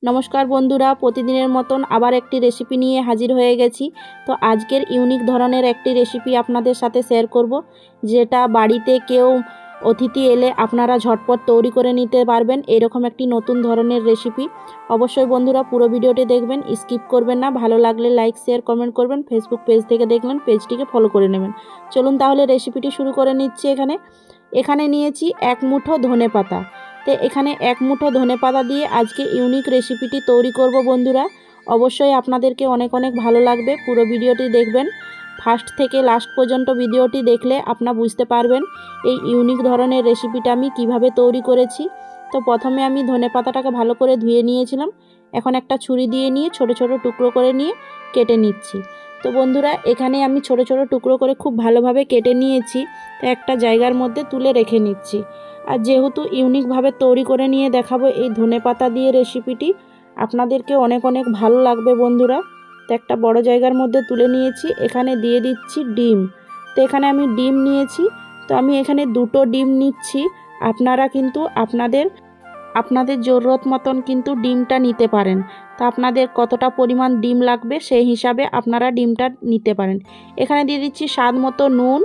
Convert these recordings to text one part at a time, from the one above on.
নমস্কার বন্ধুরা, প্রতিদিনের মতন আবার একটি রেসিপি নিয়ে হাজির হয়ে গেছি। তো আজকের ইউনিক ধরনের একটি রেসিপি আপনাদের সাথে শেয়ার করব, যেটা বাড়িতে কেউ অতিথি এলে আপনারা ঝটপট তৈরি করে নিতে পারবেন। এরকম একটি নতুন ধরনের রেসিপি। অবশ্যই বন্ধুরা পুরো ভিডিওটি দেখবেন, স্কিপ করবেন না। ভালো লাগলে লাইক শেয়ার কমেন্ট করবেন। ফেসবুক পেজ থেকে দেখলেন, পেজটিকে ফলো করে নেবেন। চলুন তাহলে রেসিপিটি শুরু করে নিচ্ছি। এখানে নিয়েছি এক মুঠো ধনেপাতা। তো এখানে এক মুঠো ধনেপাতা দিয়ে আজকে ইউনিক রেসিপিটি তৈরি করব বন্ধুরা। অবশ্যই আপনাদেরকে অনেক অনেক ভালো লাগবে। পুরো ভিডিওটি দেখবেন, ফার্স্ট থেকে লাস্ট পর্যন্ত ভিডিওটি দেখলে আপনারা বুঝতে পারবেন এই ইউনিক ধরনের রেসিপিটা আমি কিভাবে তৈরি করেছি। তো প্রথমে আমি ধনেপাতাটাকে ভালো করে ধুয়ে নিয়েছিলাম। এখন একটা ছুরি দিয়ে নিয়ে ছোট ছোট টুকরো করে নিয়ে কেটে নিচ্ছি। তো বন্ধুরা, এখানে আমি ছোট ছোট টুকরো করে খুব ভালোভাবে কেটে নিয়েছি। তো একটা জায়গার মধ্যে তুলে রেখে নিচ্ছি। আর যেহেতু ইউনিকভাবে তৈরি করে নিয়ে দেখাবো এই ধনেপাতা দিয়ে রেসিপিটি, আপনাদেরকে অনেক অনেক ভালো লাগবে বন্ধুরা। তো একটা বড় জায়গার মধ্যে তুলে নিয়েছি। এখানে দিয়ে দিচ্ছি ডিম। তো এখানে আমি ডিম নিয়েছি। তো আমি এখানে দুটো ডিম নিচ্ছি। আপনারা কিন্তু আপনাদের জরুরত মতন কিন্তু ডিমটা নিতে পারেন। তো আপনাদের কতটা পরিমাণ ডিম লাগবে সেই হিসাবে আপনারা ডিমটা নিতে পারেন। এখানে দিয়ে দিচ্ছি স্বাদ মতো নুন।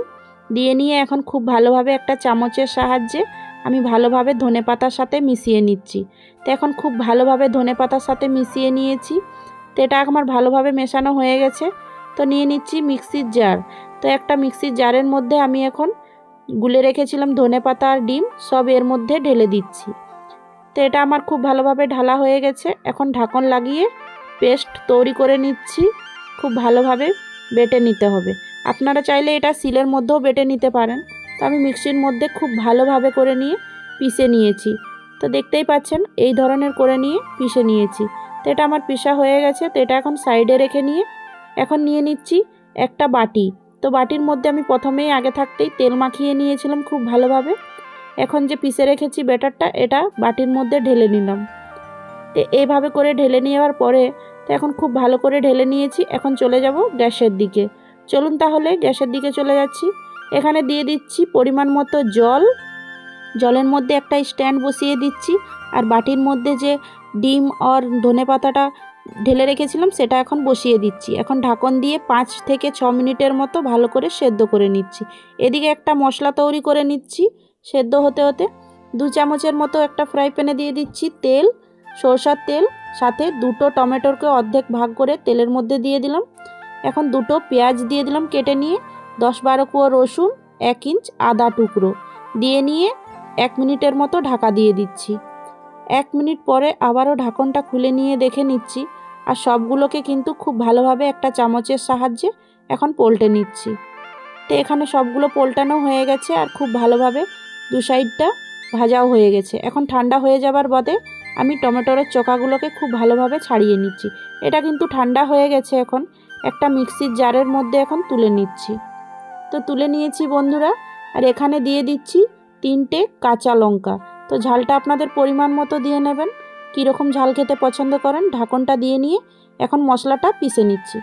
দিয়ে নিয়ে এখন খুব ভালোভাবে একটা চামচের সাহায্যে আমি ভালোভাবে ধনেপাতার সাথে মিশিয়ে নিচ্ছি। তো এখন খুব ভালোভাবে ধনেপাতার সাথে মিশিয়ে নিয়েছি। তো এটা আমার ভালোভাবে মেশানো হয়ে গেছে। তো নিয়ে নিচ্ছি মিক্সির জার। তো একটা মিক্সির জারের মধ্যে আমি এখন গুলে রেখেছিলাম ধনেপাতা আর ডিম সব এর মধ্যে ঢেলে দিচ্ছি। তো এটা আমার খুব ভালোভাবে ঢালা হয়ে গেছে। এখন ঢাকন লাগিয়ে পেস্ট তৈরি করে নিচ্ছি। খুব ভালোভাবে বেটে নিতে হবে। আপনারা চাইলে এটা শিলের মধ্যেও বেটে নিতে পারেন। তো আমি মিক্সির মধ্যে খুব ভালোভাবে করে নিয়ে পিষে নিয়েছি। তো দেখতেই পাচ্ছেন এই ধরনের করে নিয়ে পিষে নিয়েছি। তো এটা আমার পিষা হয়ে গেছে। তো এটা এখন সাইডে রেখে নিয়ে এখন নিয়ে নিচ্ছি একটা বাটি। তো বাটির মধ্যে আমি প্রথমেই আগে থাকতেই তেল মাখিয়ে নিয়েছিলাম খুব ভালোভাবে। এখন যে পিষে রেখেছি ব্যাটারটা, এটা বাটির মধ্যে ঢেলে নিলাম। তো এইভাবে করে ঢেলে নেওয়ার পরে তো এখন খুব ভালো করে ঢেলে নিয়েছি। এখন চলে যাব গ্যাসের দিকে। চলুন তাহলে গ্যাসের দিকে চলে যাচ্ছি। এখানে দিয়ে দিচ্ছি পরিমাণ মতো জল। জলের মধ্যে একটা স্ট্যান্ড বসিয়ে দিচ্ছি। আর বাটির মধ্যে যে ডিম আর ধনেপাতাটা ঢেলে রেখেছিলাম সেটা এখন বসিয়ে দিচ্ছি। এখন ঢাকন দিয়ে 5 থেকে 6 মিনিটের মতো ভালো করে সেদ্ধ করে নিচ্ছি। এদিকে একটা মশলা তৈরি করে নিচ্ছি। সেদ্ধ হতে হতে 2 চামচের মতো একটা ফ্রাই প্যানে দিয়ে দিচ্ছি তেল, সরষার তেল। সাথে দুটো টমেটোকে অর্ধেক ভাগ করে তেলের মধ্যে দিয়ে দিলাম। এখন দুটো পেঁয়াজ দিয়ে দিলাম কেটে নিয়ে, 10-12 কোয়া রসুন, 1 ইঞ্চ আদা টুকরো দিয়ে নিয়ে 1 মিনিটের মতো ঢাকা দিয়ে দিচ্ছি। 1 মিনিট পরে আবারও ঢাকনটা খুলে নিয়ে দেখে নিচ্ছি। আর সবগুলোকে কিন্তু খুব ভালোভাবে একটা চামচের সাহায্যে এখন পলটে নিচ্ছি। তো এখানে সবগুলো পলটানো হয়ে গেছে আর খুব ভালোভাবে দু সাইডটা ভাজাও হয়ে গেছে। এখন ঠান্ডা হয়ে যাবার বাদে আমি টমেটোর চোকাগুলোকে খুব ভালোভাবে ছাড়িয়ে নিচ্ছি। এটা কিন্তু ঠান্ডা হয়ে গেছে। এখন একটা মিক্সির জারের মধ্যে এখন তুলে নিচ্ছি। তো তুলে নিয়েছি বন্ধুরা। আর এখানে দিয়ে দিচ্ছি 3টে কাঁচা লঙ্কা। তো ঝালটা আপনাদের পরিমাণ মতো দিয়ে নেবেন, কীরকম ঝাল খেতে পছন্দ করেন। ঢাকনটা দিয়ে নিয়ে এখন মশলাটা পিষে নিচ্ছি।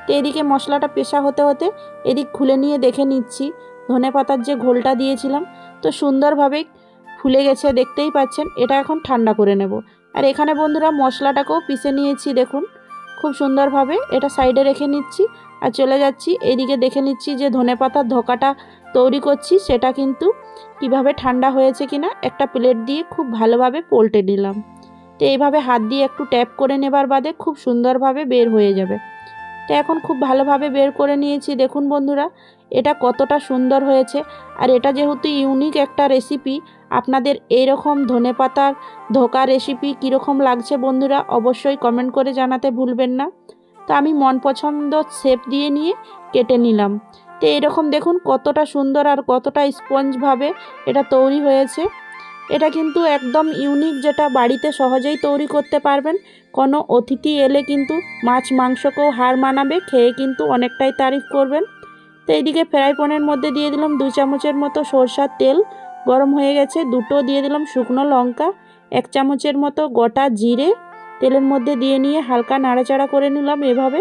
তো এদিকে মশলাটা পেশা হতে হতে এদিক খুলে নিয়ে দেখে নিচ্ছি ধনেপাতার যে ঘোলটা দিয়েছিলাম তো সুন্দরভাবে ফুলে গেছে, দেখতেই পাচ্ছেন। এটা এখন ঠান্ডা করে নেব। আর এখানে বন্ধুরা মশলাটাকেও পিষে নিয়েছি, দেখুন খুব সুন্দরভাবে। এটা সাইডে রেখে নিচ্ছি আর চলে যাচ্ছি এইদিকে দেখে নিচ্ছি যে ধনেপাতার ধোকাটা তৈরি করছি সেটা কিন্তু কিভাবে ঠান্ডা হয়েছে কিনা একটা প্লেট দিয়ে খুব ভালোভাবে পলটে নিলাম। তো এইভাবে হাত দিয়ে একটু ট্যাপ করে নেবার বাদে খুব সুন্দরভাবে বের হয়ে যাবে। তো এখন খুব ভালোভাবে বের করে নিয়েছি। দেখুন বন্ধুরা এটা কতটা সুন্দর হয়েছে। আর এটা যেহেতু ইউনিক একটা রেসিপি, আপনাদের এইরকম ধনেপাতার ধোকা রেসিপি কীরকম লাগছে বন্ধুরা অবশ্যই কমেন্ট করে জানাতে ভুলবেন না। তো আমি মন পছন্দ শেপ দিয়ে নিয়ে কেটে নিলাম। তো এইরকম দেখুন কতটা সুন্দর আর কতটা স্পঞ্জভাবে এটা তৈরি হয়েছে। এটা কিন্তু একদম ইউনিক, যেটা বাড়িতে সহজেই তৈরি করতে পারবেন। কোনো অতিথি এলে কিন্তু মাছ মাংসকেও হার মানাবে, খেয়ে কিন্তু অনেকটাই তারিফ করবেন। তো এইদিকে ফ্রাই প্যানের মধ্যে দিয়ে দিলাম 2 চামচের মতো সরষার তেল। গরম হয়ে গেছে। দুটো দিয়ে দিলাম শুকনো লঙ্কা, 1 চামচের মতো গোটা জিরে তেলের মধ্যে দিয়ে নিয়ে হালকা নাড়াচাড়া করে নিলাম। এভাবে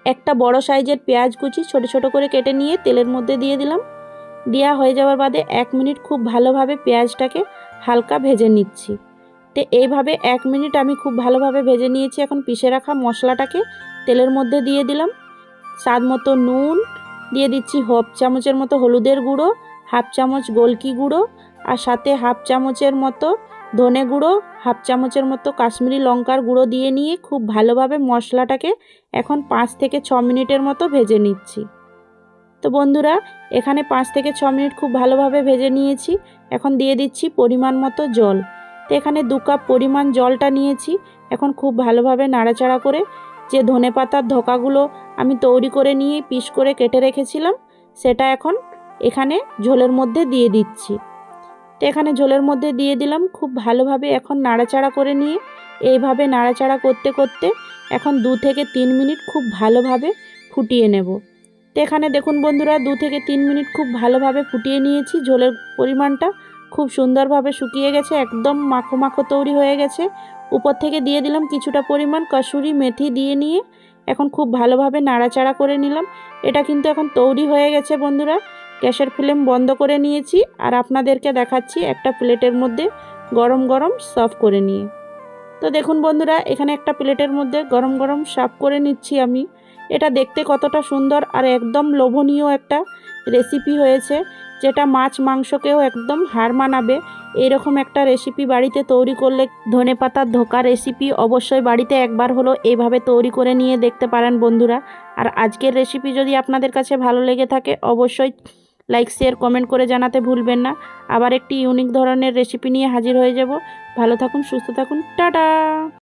একটা বড় সাইজের পেঁয়াজ কুচি ছোট ছোট করে কেটে নিয়ে তেলের মধ্যে দিয়ে দিলাম। দেওয়া হয়ে যাওয়ার বাদে 1 মিনিট খুব ভালোভাবে পেঁয়াজটাকে হালকা ভেজে নিচ্ছি। তো তো এইভাবে 1 মিনিট আমি খুব ভালোভাবে ভেজে নিয়েছি। এখন পিষে রাখা মশলাটাকে তেলের মধ্যে দিয়ে দিলাম। স্বাদ মতো নুন দিয়ে দিচ্ছি, 1/2 চামচের মতো হলুদের গুঁড়ো, 1/2 চামচ গোলকি গুঁড়ো, আর সাথে 1/2 চামচের মতো ধনে গুঁড়ো, 1/2 চামচের মতো কাশ্মীরি লঙ্কার গুঁড়ো দিয়ে নিয়ে খুব ভালোভাবে মশলাটাকে এখন 5 থেকে 6 মিনিটের মতো ভেজে নিচ্ছি। তো বন্ধুরা, এখানে 5 থেকে 6 মিনিট খুব ভালোভাবে ভেজে নিয়েছি। এখন দিয়ে দিচ্ছি পরিমাণ মতো জল। তো এখানে 2 কাপ পরিমাণ জলটা নিয়েছি। এখন খুব ভালোভাবে নাড়াচাড়া করে যে ধনেপাতার ধোকাগুলো আমি তৈরি করে নিয়ে পিস করে কেটে রেখেছিলাম, সেটা এখন এখানে ঝোলের মধ্যে দিয়ে দিচ্ছি। তো এখানে ঝোলের মধ্যে দিয়ে দিলাম। খুব ভালোভাবে এখন নাড়াচাড়া করে নিয়ে এইভাবে নাড়াচাড়া করতে করতে এখন 2 থেকে 3 মিনিট খুব ভালোভাবে ফুটিয়ে নেব। তো এখানে দেখুন বন্ধুরা, 2 থেকে 3 মিনিট খুব ভালোভাবে ফুটিয়ে নিয়েছি। ঝোলের পরিমাণটা খুব সুন্দরভাবে শুকিয়ে গেছে, একদম মাখো মাখো তৈরি হয়ে গেছে। উপর থেকে দিয়ে দিলাম কিছুটা পরিমাণ কসুরি মেথি দিয়ে নিয়ে এখন খুব ভালোভাবে নাড়াচাড়া করে নিলাম। এটা কিন্তু এখন তৈরি হয়ে গেছে বন্ধুরা। গ্যাসের ফ্লেম বন্ধ করে নিয়েছি আর আপনাদেরকে দেখাচ্ছি একটা প্লেটের মধ্যে গরম গরম সার্ভ করে নিয়ে। তো দেখুন বন্ধুরা, এখানে একটা প্লেটের মধ্যে গরম গরম সার্ভ করে নিচ্ছি আমি। এটা দেখতে কতটা সুন্দর আর একদম লোভনীয় একটা রেসিপি হয়েছে, যেটা মাছ মাংসকেও একদম হার মানাবে। এইরকম একটা রেসিপি বাড়িতে তৈরি করলে, ধনেপাতার ধোকা রেসিপি অবশ্যই বাড়িতে একবার হলো এইভাবে তৈরি করে নিয়ে দেখতে পারেন বন্ধুরা। আর আজকের রেসিপি যদি আপনাদের কাছে ভালো লেগে থাকে অবশ্যই লাইক শেয়ার কমেন্ট করে জানাতে ভুলবেন না। আবার একটি ইউনিক ধরনের রেসিপি নিয়ে হাজির হয়ে যাব। ভালো থাকুন, সুস্থ থাকুন, টাটা।